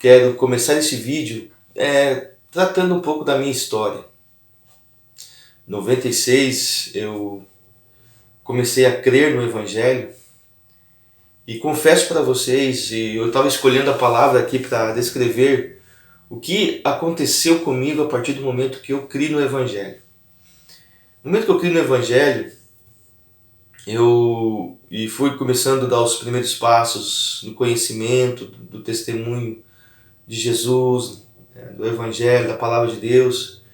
quero começar esse vídeo tratando um pouco da minha história. Em 96 eu comecei a crer no Evangelho e confesso para vocês, e eu estava escolhendo a palavra aqui para descrever o que aconteceu comigo a partir do momento que eu criei no Evangelho. No momento que eu criei no Evangelho, eu fui começando a dar os primeiros passos no conhecimento do testemunho de Jesus, do Evangelho, da Palavra de Deus.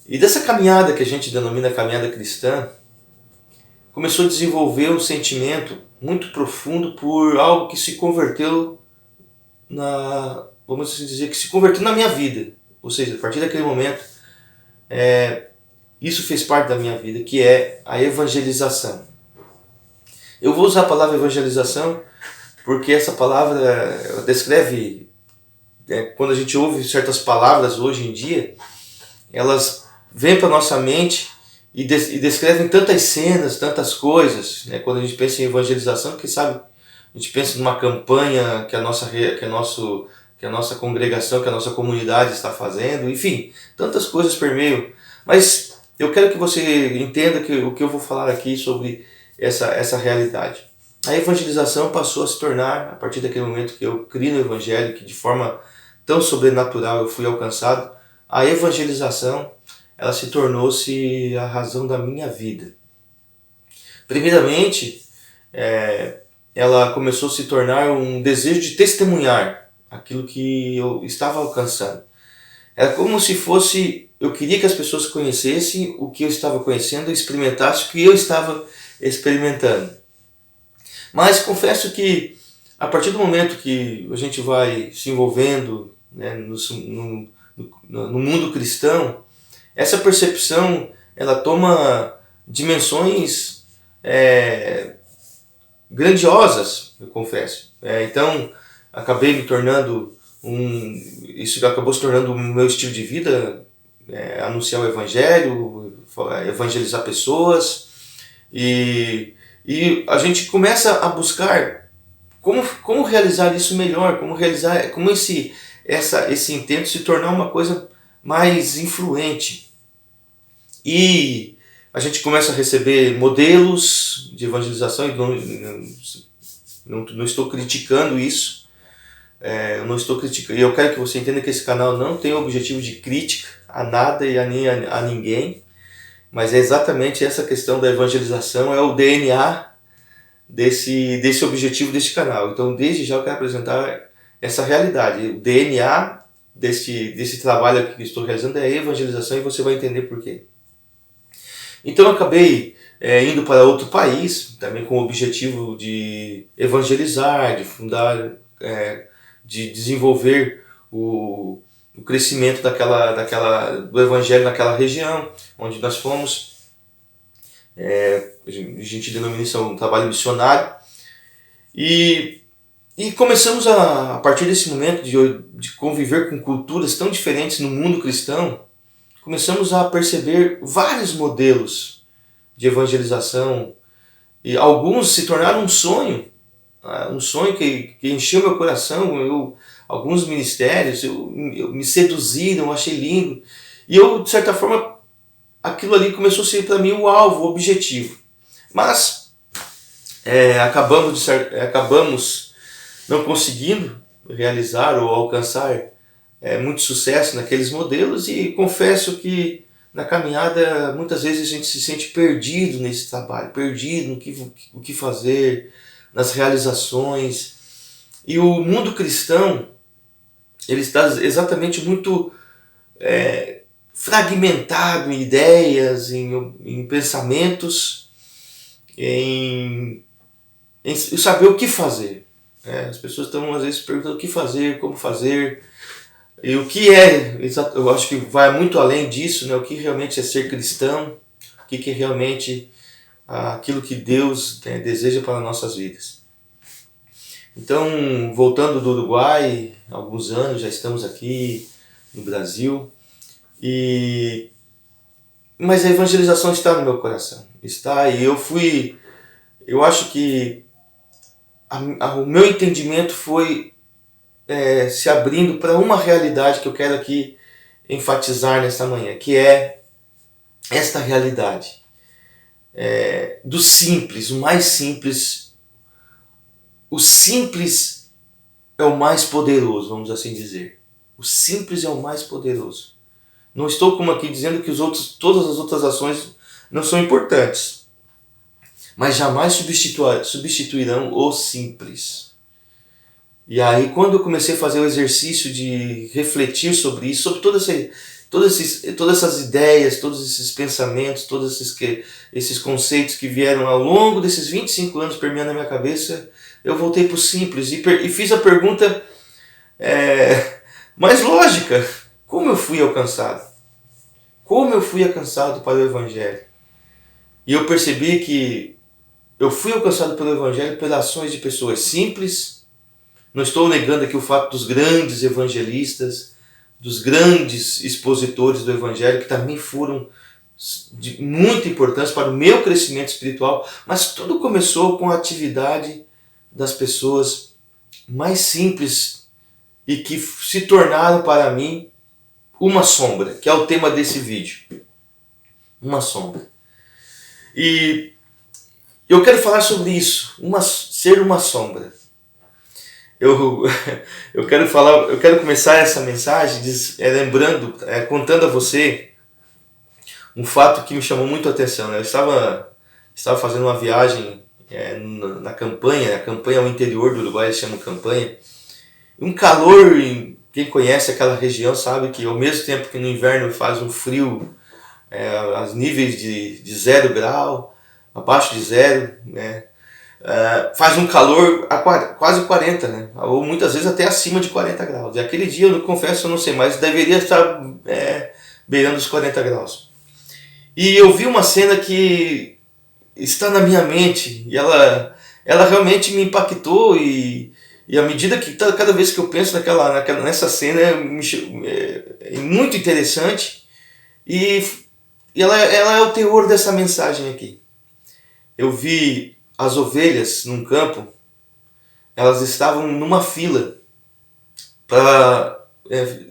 E dessa caminhada que a gente denomina caminhada cristã, começou a desenvolver um sentimento muito profundo por algo que se converteu vamos assim dizer, que se converteu na minha vida. Ou seja, a partir daquele momento, isso fez parte da minha vida, que é a evangelização. Eu vou usar a palavra evangelização porque essa palavra descreve, quando a gente ouve certas palavras hoje em dia, elas vêm para nossa mente e descrevem tantas cenas, tantas coisas, né? Quando a gente pensa em evangelização, quem sabe a gente pensa numa campanha que a nossa congregação, que a nossa comunidade está fazendo, enfim, tantas coisas permeiam. Mas eu quero que você entenda que o que eu vou falar aqui sobre essa realidade. A evangelização passou a se tornar, a partir daquele momento que eu criei no Evangelho, que de forma tão sobrenatural eu fui alcançado, a evangelização ela se tornou-se a razão da minha vida. Primeiramente, ela começou a se tornar um desejo de testemunhar aquilo que eu estava alcançando. Era como se fosse, eu queria que as pessoas conhecessem o que eu estava conhecendo, experimentassem o que eu estava experimentando. Mas confesso que a partir do momento que a gente vai se envolvendo, né, no mundo cristão, essa percepção ela toma dimensões grandiosas, eu confesso. Então, acabei me tornando isso acabou se tornando o meu estilo de vida, anunciar o Evangelho, evangelizar pessoas, e a gente começa a buscar como realizar isso melhor, como esse intento se tornar uma coisa mais influente. E a gente começa a receber modelos de evangelização, e não estou criticando isso, eu não estou criticando, e eu quero que você entenda que esse canal não tem o objetivo de crítica a nada e a ninguém, mas é exatamente essa questão da evangelização, é o DNA desse objetivo deste canal. Então, desde já eu quero apresentar essa realidade. O DNA desse trabalho aqui que estou realizando é a evangelização, e você vai entender por quê. Então eu acabei indo para outro país, também com o objetivo de evangelizar, de fundar, de desenvolver o crescimento do evangelho naquela região onde nós fomos. A gente denomina isso um trabalho missionário. E começamos a partir desse momento de conviver com culturas tão diferentes no mundo cristão, começamos a perceber vários modelos de evangelização, e alguns se tornaram um sonho que encheu meu coração. Alguns ministérios me seduziram, achei lindo, e eu, de certa forma, aquilo ali começou a ser para mim o alvo, o objetivo. Mas acabamos não conseguindo realizar ou alcançar muito sucesso naqueles modelos, e confesso que na caminhada muitas vezes a gente se sente perdido nesse trabalho, perdido no que fazer, nas realizações. E o mundo cristão ele está exatamente muito fragmentado em ideias, em pensamentos, em saber o que fazer. As pessoas estão às vezes perguntando o que fazer, como fazer, e o que eu acho que vai muito além disso, né? O que realmente é ser cristão, o que é realmente aquilo que Deus deseja para as nossas vidas. Então, voltando do Uruguai, há alguns anos já estamos aqui no Brasil, mas a evangelização está no meu coração, está, e eu acho que o meu entendimento foi se abrindo para uma realidade que eu quero aqui enfatizar nesta manhã, que é esta realidade do simples, o mais simples. O simples é o mais poderoso, vamos assim dizer. O simples é o mais poderoso. Não estou como aqui dizendo que todas as outras ações não são importantes, mas jamais substituirão o simples. E aí, quando eu comecei a fazer o exercício de refletir sobre isso, sobre todas essas ideias, todos esses pensamentos, todos esses conceitos que vieram ao longo desses 25 anos permeando a minha cabeça, eu voltei para o simples e fiz a pergunta mais lógica: como eu fui alcançado? Como eu fui alcançado para o Evangelho? E eu percebi que eu fui alcançado pelo Evangelho pelas ações de pessoas simples. Não estou negando aqui o fato dos grandes evangelistas, dos grandes expositores do Evangelho, que também foram de muita importância para o meu crescimento espiritual, mas tudo começou com a atividade das pessoas mais simples e que se tornaram para mim uma sombra, que é o tema desse vídeo. Uma sombra. E eu quero falar sobre isso, ser uma sombra. Eu quero começar essa mensagem contando a você um fato que me chamou muito a atenção. Eu estava fazendo uma viagem na campanha, a campanha ao interior do Uruguai, eles chamam campanha. Um calor, quem conhece aquela região sabe que ao mesmo tempo que no inverno faz um frio aos níveis de 0 grau, abaixo de zero, né? Faz um calor a quase 40, né? Ou muitas vezes até acima de 40 graus. E aquele dia, eu confesso, eu não sei, mas deveria estar beirando os 40 graus. E eu vi uma cena que está na minha mente e ela realmente me impactou e à medida que cada vez que eu penso nessa cena é muito interessante e ela é o teor dessa mensagem aqui. Eu vi as ovelhas num campo, elas estavam numa fila para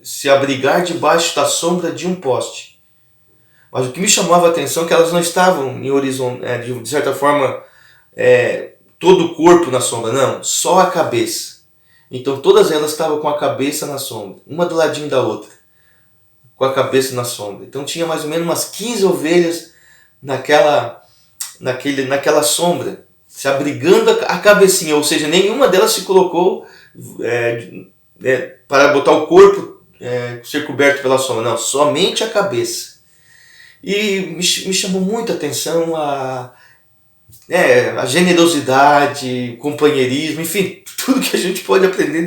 se abrigar debaixo da sombra de um poste. Mas o que me chamava a atenção é que elas não estavam em de certa forma, todo o corpo na sombra, não, só a cabeça. Então todas elas estavam com a cabeça na sombra, uma do ladinho da outra, com a cabeça na sombra. Então tinha mais ou menos umas 15 ovelhas naquela sombra, se abrigando a cabecinha, ou seja, nenhuma delas se colocou para botar o corpo ser coberto pela sombra, não, somente a cabeça. E me chamou muito a atenção a generosidade, o companheirismo, enfim, tudo que a gente pode aprender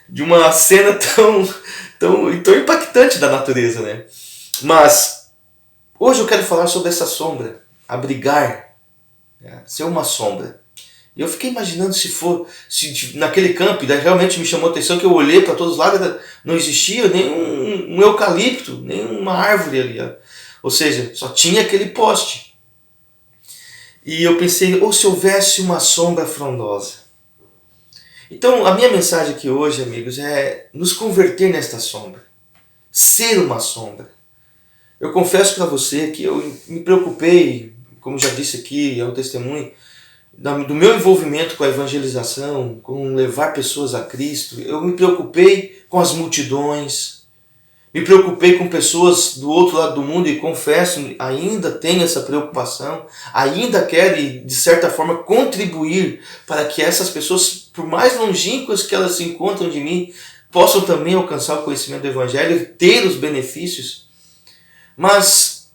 de uma cena tão impactante da natureza, né? Mas hoje eu quero falar sobre essa sombra, abrigar, ser uma sombra. E eu fiquei imaginando se naquele campo, e daí realmente me chamou a atenção que eu olhei para todos os lados, não existia nenhum eucalipto, nenhuma árvore ali, ou seja, só tinha aquele poste. E eu pensei, ou se houvesse uma sombra frondosa. Então a minha mensagem aqui hoje, amigos, é nos converter nesta sombra, ser uma sombra. Eu confesso para você que eu me preocupei, como já disse aqui, é um testemunho, do meu envolvimento com a evangelização, com levar pessoas a Cristo. Eu me preocupei com as multidões, me preocupei com pessoas do outro lado do mundo e confesso, ainda tenho essa preocupação, ainda quero, de certa forma, contribuir para que essas pessoas, por mais longínquas que elas se encontram de mim, possam também alcançar o conhecimento do Evangelho e ter os benefícios. Mas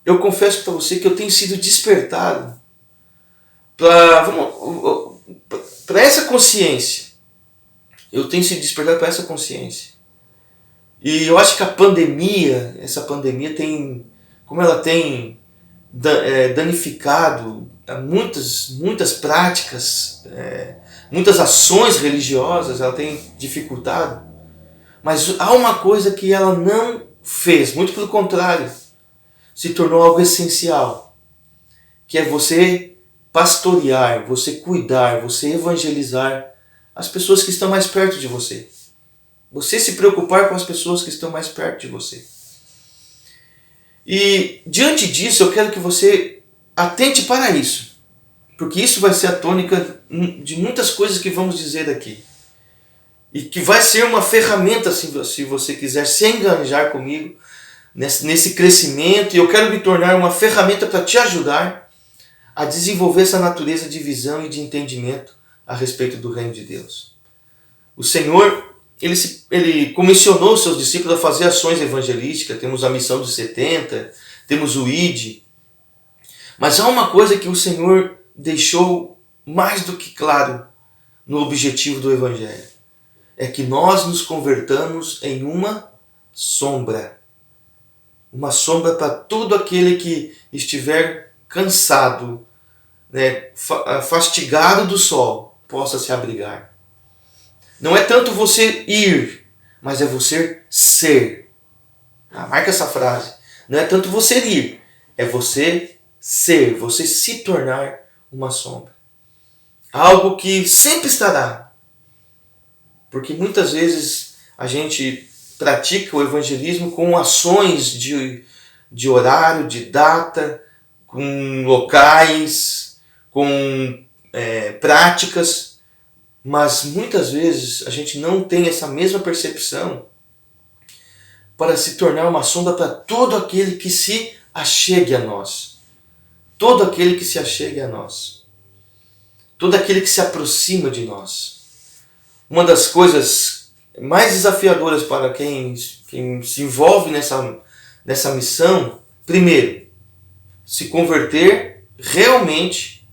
eu confesso para você que eu tenho sido despertado para essa consciência. Eu tenho sido despertado para essa consciência. E eu acho que essa pandemia como ela tem danificado muitas práticas, muitas ações religiosas, ela tem dificultado. Mas há uma coisa que ela não fez, muito pelo contrário, se tornou algo essencial, que é você pastorear, você cuidar, você evangelizar as pessoas que estão mais perto de você. Você se preocupar com as pessoas que estão mais perto de você. E diante disso eu quero que você atente para isso. Porque isso vai ser a tônica de muitas coisas que vamos dizer aqui. E que vai ser uma ferramenta, se você quiser se engajar comigo nesse crescimento. E eu quero me tornar uma ferramenta para te ajudar a desenvolver essa natureza de visão e de entendimento a respeito do reino de Deus. O Senhor, Ele comissionou os seus discípulos a fazer ações evangelísticas. Temos a missão dos 70, temos o ID. Mas há uma coisa que o Senhor deixou mais do que claro no objetivo do Evangelho. É que nós nos convertamos em uma sombra. Uma sombra para todo aquele que estiver cansado, né, fastigado do sol, possa se abrigar. Não é tanto você ir, mas é você ser. Marca essa frase. Não é tanto você ir, é você ser, você se tornar uma sombra. Algo que sempre estará. Porque muitas vezes a gente pratica o evangelismo com ações de horário, de data, com locais, com práticas, mas muitas vezes a gente não tem essa mesma percepção para se tornar uma sombra para todo aquele que se achegue a nós. Todo aquele que se achegue a nós. Todo aquele que se aproxima de nós. Uma das coisas mais desafiadoras para quem se envolve nessa missão, primeiro, se converter realmente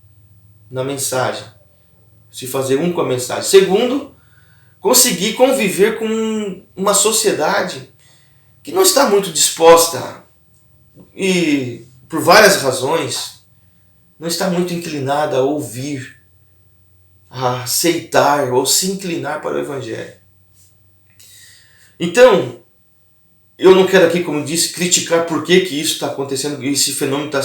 na mensagem. Se fazer um com a mensagem. Segundo, conseguir conviver com uma sociedade que não está muito disposta e, por várias razões, não está muito inclinada a ouvir, a aceitar ou se inclinar para o Evangelho. Então, eu não quero aqui, como disse, criticar por que isso está acontecendo, esse fenômeno está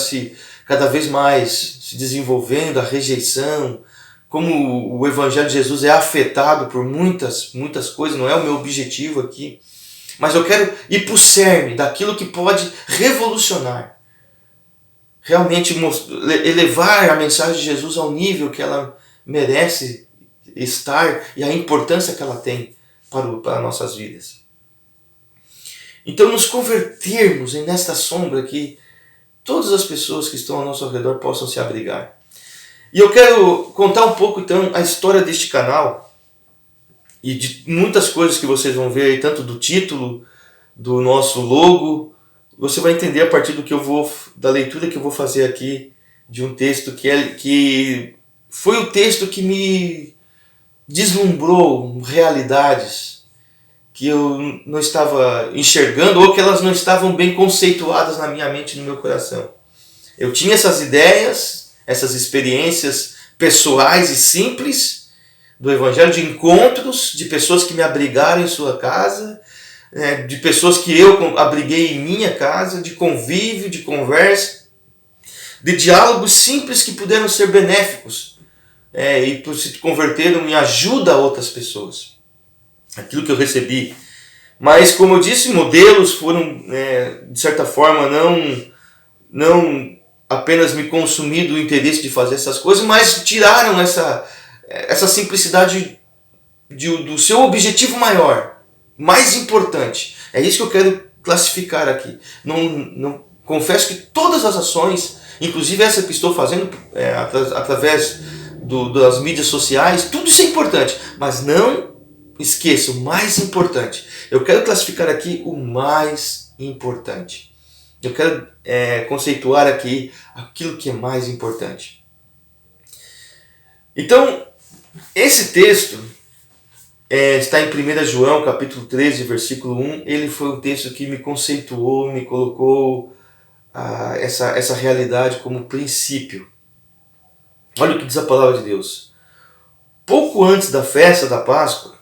cada vez mais se desenvolvendo, a rejeição, como o Evangelho de Jesus é afetado por muitas coisas, não é o meu objetivo aqui. Mas eu quero ir para o cerne daquilo que pode revolucionar. Realmente elevar a mensagem de Jesus ao nível que ela merece estar e a importância que ela tem para nossas vidas. Então nos convertermos nesta sombra que todas as pessoas que estão ao nosso redor possam se abrigar. E eu quero contar um pouco então a história deste canal e de muitas coisas que vocês vão ver aí, tanto do título, do nosso logo. Você vai entender a partir da leitura que eu vou fazer aqui de um texto que foi o texto que me deslumbrou realidades que eu não estava enxergando ou que elas não estavam bem conceituadas na minha mente e no meu coração. Eu tinha essas ideias, essas experiências pessoais e simples do Evangelho, de encontros, de pessoas que me abrigaram em sua casa, de pessoas que eu abriguei em minha casa, de convívio, de conversa, de diálogos simples que puderam ser benéficos e por se converteram em ajuda a outras pessoas. Aquilo que eu recebi. Mas, como eu disse, modelos foram, de certa forma, não apenas me consumindo o interesse de fazer essas coisas, mas tiraram essa simplicidade do seu objetivo maior, mais importante. É isso que eu quero classificar aqui. Não confesso que todas as ações, inclusive essa que estou fazendo através das mídias sociais, tudo isso é importante, mas não esqueça o mais importante. Eu quero classificar aqui o mais importante. Eu quero conceituar aqui aquilo que é mais importante. Então, esse texto está em 1 João, capítulo 13, versículo 1. Ele foi um texto que me conceituou, me colocou essa realidade como princípio. Olha o que diz a palavra de Deus. Pouco antes da festa da Páscoa,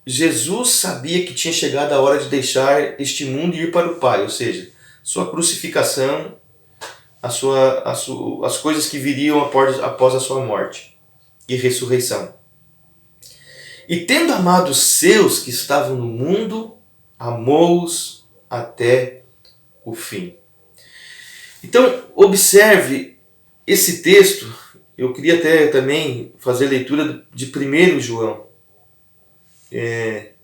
Jesus sabia que tinha chegado a hora de deixar este mundo e ir para o Pai, ou seja, sua crucificação, as coisas que viriam após a sua morte e ressurreição. E tendo amado os seus que estavam no mundo, amou-os até o fim. Então, observe esse texto. Eu queria até também fazer leitura de 1 João. É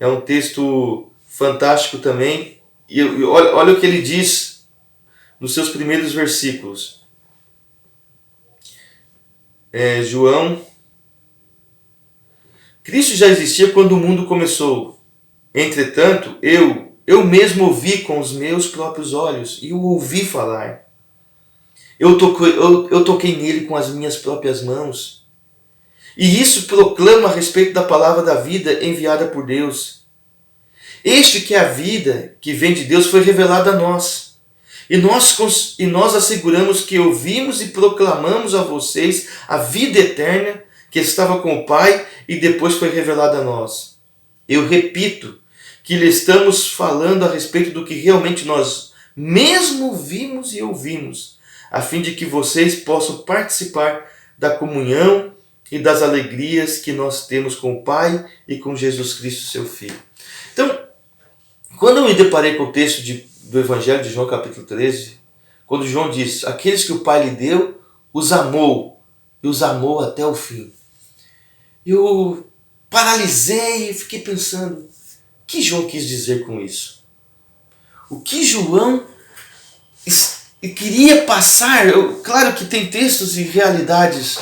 um texto fantástico também. E olha o que ele diz nos seus primeiros versículos. João. Cristo já existia quando o mundo começou. Entretanto, eu mesmo ouvi com os meus próprios olhos e o ouvi falar. Eu toquei nele com as minhas próprias mãos. E isso proclama a respeito da palavra da vida enviada por Deus. Este que é a vida que vem de Deus foi revelada a nós. E nós asseguramos que ouvimos e proclamamos a vocês a vida eterna que estava com o Pai e depois foi revelada a nós. Eu repito que lhe estamos falando a respeito do que realmente nós mesmo vimos e ouvimos, a fim de que vocês possam participar da comunhão e das alegrias que nós temos com o Pai e com Jesus Cristo, seu Filho. Então, quando eu me deparei com o texto do Evangelho de João, capítulo 13, quando João diz, aqueles que o Pai lhe deu, os amou, e os amou até o fim. Eu paralisei e fiquei pensando, o que João quis dizer com isso? O que João queria passar? Claro que tem textos e realidades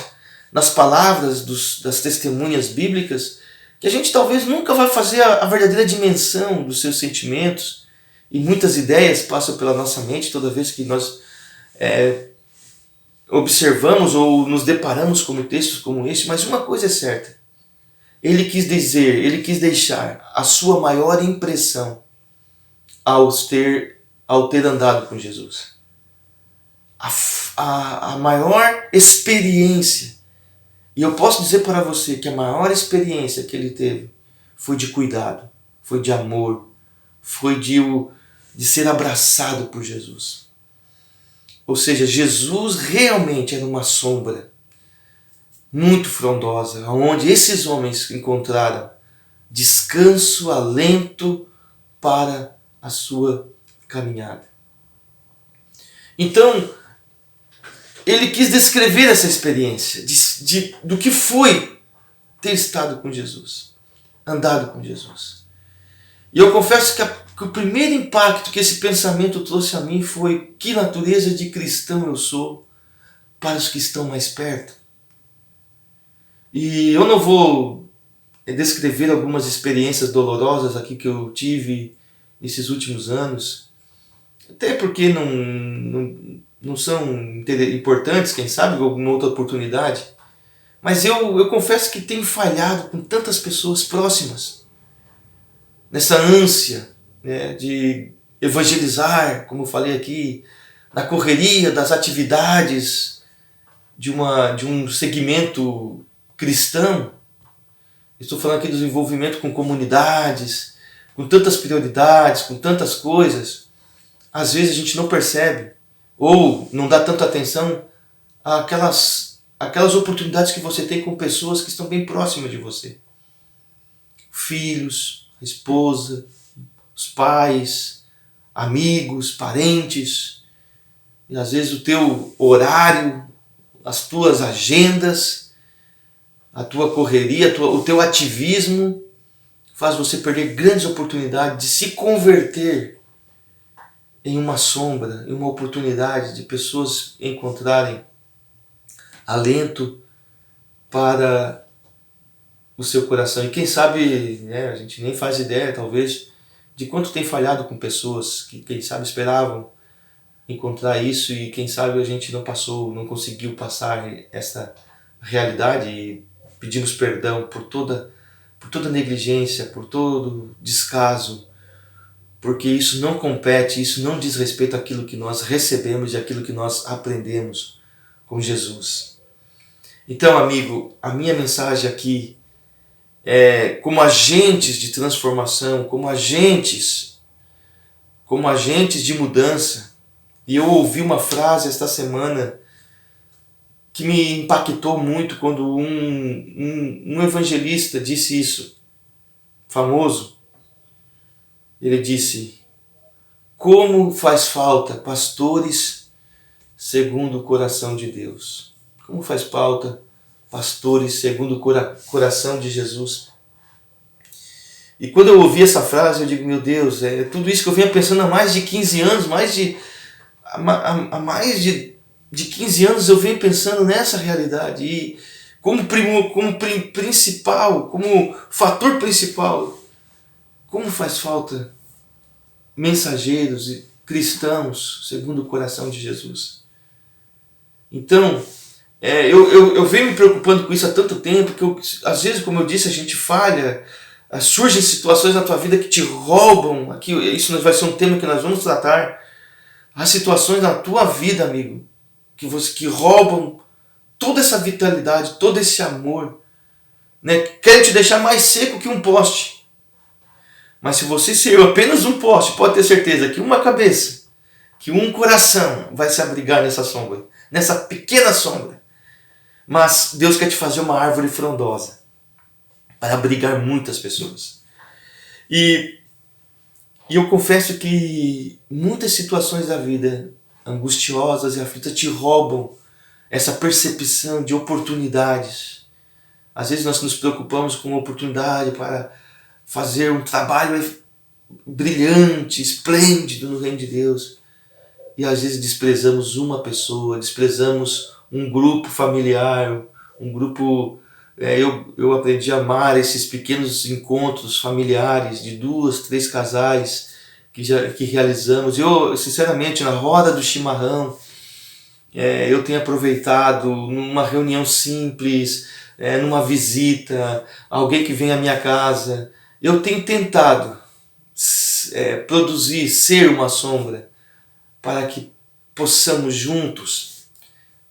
nas palavras das testemunhas bíblicas que a gente talvez nunca vai fazer a verdadeira dimensão dos seus sentimentos, e muitas ideias passam pela nossa mente toda vez que nós observamos ou nos deparamos com textos como este, mas uma coisa é certa. Ele quis deixar a sua maior impressão ao ter andado com Jesus. A maior experiência. E eu posso dizer para você que a maior experiência que ele teve foi de cuidado, foi de amor, foi de ser abraçado por Jesus. Ou seja, Jesus realmente era uma sombra muito frondosa, onde esses homens encontraram descanso, alento para a sua caminhada. Então, ele quis descrever essa experiência do que foi ter estado com Jesus, andado com Jesus. E eu confesso que o primeiro impacto que esse pensamento trouxe a mim foi: que natureza de cristão eu sou para os que estão mais perto. E eu não vou descrever algumas experiências dolorosas aqui que eu tive nesses últimos anos, até porque não são importantes, quem sabe, alguma outra oportunidade. Mas eu confesso que tenho falhado com tantas pessoas próximas, nessa ânsia, né, de evangelizar, como eu falei aqui, na correria das atividades de um segmento cristão. Estou falando aqui do envolvimento com comunidades, com tantas prioridades, com tantas coisas. Às vezes a gente não percebe ou não dá tanta atenção àquelas oportunidades que você tem com pessoas que estão bem próximas de você. Filhos, a esposa, os pais, amigos, parentes. E às vezes o teu horário, as tuas agendas, a tua correria, o teu ativismo faz você perder grandes oportunidades de se converter em uma sombra, em uma oportunidade de pessoas encontrarem alento para o seu coração. E quem sabe, né, a gente nem faz ideia, talvez, de quanto tem falhado com pessoas que, quem sabe, esperavam encontrar isso e, quem sabe, a gente não conseguiu passar essa realidade, e pedimos perdão por toda negligência, por todo descaso, porque isso não compete, isso não diz respeito àquilo que nós recebemos e àquilo que nós aprendemos com Jesus. Então, amigo, a minha mensagem aqui é: como agentes de transformação, como agentes de mudança. E eu ouvi uma frase esta semana que me impactou muito quando um evangelista disse isso, famoso. Ele disse: como faz falta pastores segundo o coração de Deus. Como faz falta pastores segundo o coração de Jesus. E quando eu ouvi essa frase, eu digo, meu Deus, é tudo isso que eu vinha pensando há mais de 15 anos, há mais de 15 anos eu venho pensando nessa realidade. E como principal, como fator principal, como faz falta mensageiros e cristãos segundo o coração de Jesus. Então, eu venho me preocupando com isso há tanto tempo que às vezes, como eu disse, a gente falha, surgem situações na tua vida que te roubam. Aqui, isso vai ser um tema que nós vamos tratar. Há situações na tua vida, amigo, que roubam toda essa vitalidade, todo esse amor, né? Querem te deixar mais seco que um poste. Mas se você ser apenas um poste, pode ter certeza que uma cabeça, que um coração vai se abrigar nessa sombra, nessa pequena sombra. Mas Deus quer te fazer uma árvore frondosa para abrigar muitas pessoas. E eu confesso que muitas situações da vida angustiosas e aflitas te roubam essa percepção de oportunidades. Às vezes nós nos preocupamos com uma oportunidade para fazer um trabalho brilhante, esplêndido no reino de Deus. E às vezes desprezamos uma pessoa, desprezamos um grupo familiar, um grupo... Eu aprendi a amar esses pequenos encontros familiares de 2, 3 casais que realizamos. Eu, sinceramente, na roda do chimarrão, eu tenho aproveitado numa reunião simples, numa visita, alguém que vem à minha casa. Eu tenho tentado produzir, ser uma sombra, para que possamos juntos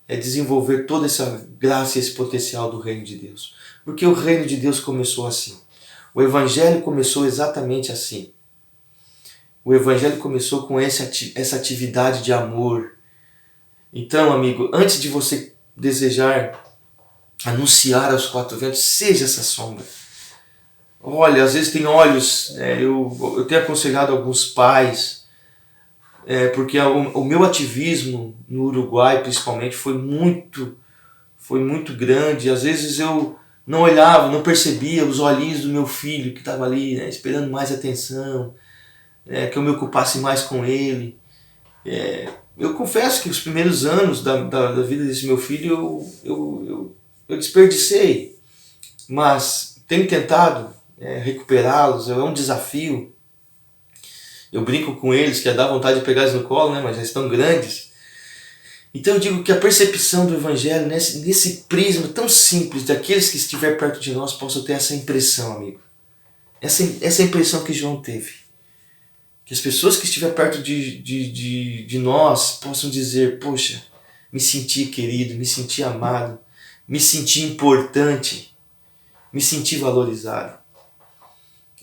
desenvolver toda essa graça e esse potencial do reino de Deus. Porque o reino de Deus começou assim. O Evangelho começou exatamente assim. O Evangelho começou com essa atividade de amor. Então, amigo, antes de você desejar anunciar aos 4 ventos, seja essa sombra. Olha, às vezes tem olhos, eu tenho aconselhado alguns pais, porque o meu ativismo no Uruguai, principalmente, foi muito grande. Às vezes eu não olhava, não percebia os olhinhos do meu filho que estava ali, esperando mais atenção, que eu me ocupasse mais com ele. Eu confesso que os primeiros anos da vida desse meu filho eu desperdicei, mas tenho tentado recuperá-los. É um desafio. Eu brinco com eles que dá vontade de pegar eles no colo, mas já estão grandes. Então eu digo que a percepção do Evangelho, nesse prisma tão simples, daqueles que estiver perto de nós, possam ter essa impressão, amigo. Essa impressão que João teve. Que as pessoas que estiver perto de nós possam dizer: poxa, me senti querido, me senti amado, me senti importante, me senti valorizado.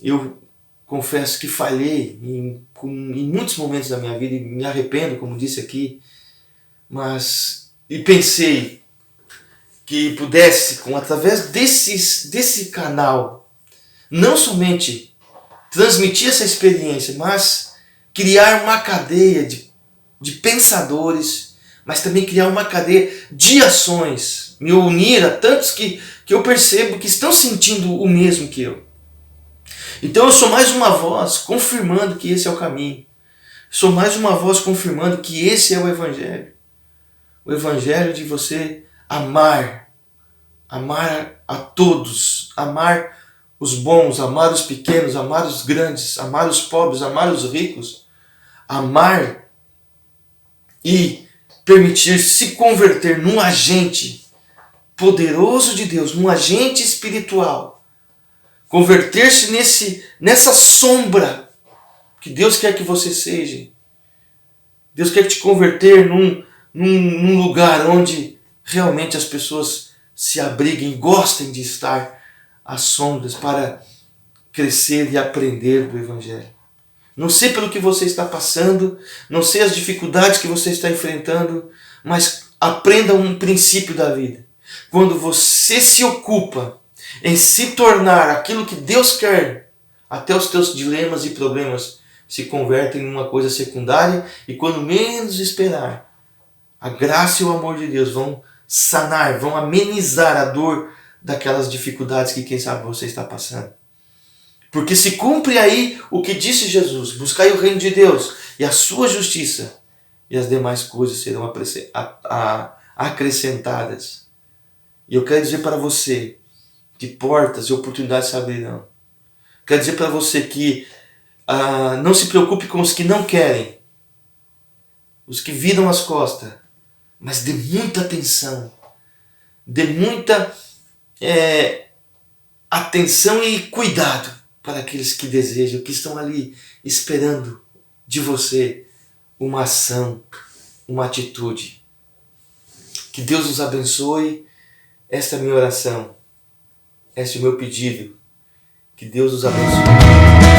Eu confesso que falhei em muitos momentos da minha vida e me arrependo, como disse aqui, e pensei que pudesse, através desse canal, não somente transmitir essa experiência, mas criar uma cadeia de pensadores, mas também criar uma cadeia de ações, me unir a tantos que eu percebo que estão sentindo o mesmo que eu. Então eu sou mais uma voz confirmando que esse é o caminho. Sou mais uma voz confirmando que esse é o Evangelho. O Evangelho de você amar a todos, amar os bons, amar os pequenos, amar os grandes, amar os pobres, amar os ricos, amar e permitir se converter num agente poderoso de Deus, num agente espiritual. Converter-se nessa sombra que Deus quer que você seja. Deus quer te converter num lugar onde realmente as pessoas se abriguem, gostem de estar às sombras para crescer e aprender do Evangelho. Não sei pelo que você está passando, não sei as dificuldades que você está enfrentando, mas Aprenda um princípio da vida. Quando você se ocupa em se tornar aquilo que Deus quer, até os teus dilemas e problemas se convertem em uma coisa secundária, e quando menos esperar, a graça e o amor de Deus vão sanar, vão amenizar a dor daquelas dificuldades que quem sabe você está passando. Porque se cumpre aí o que disse Jesus: buscai o reino de Deus e a sua justiça, e as demais coisas serão acrescentadas. E eu quero dizer para você que portas e oportunidades se abrirão. Quero dizer para você que não se preocupe com os que não querem, os que viram as costas, mas dê muita atenção, dê muita atenção e cuidado para aqueles que desejam, que estão ali esperando de você uma ação, uma atitude. Que Deus nos abençoe. Esta é a minha oração. Este é o meu pedido. Que Deus nos abençoe.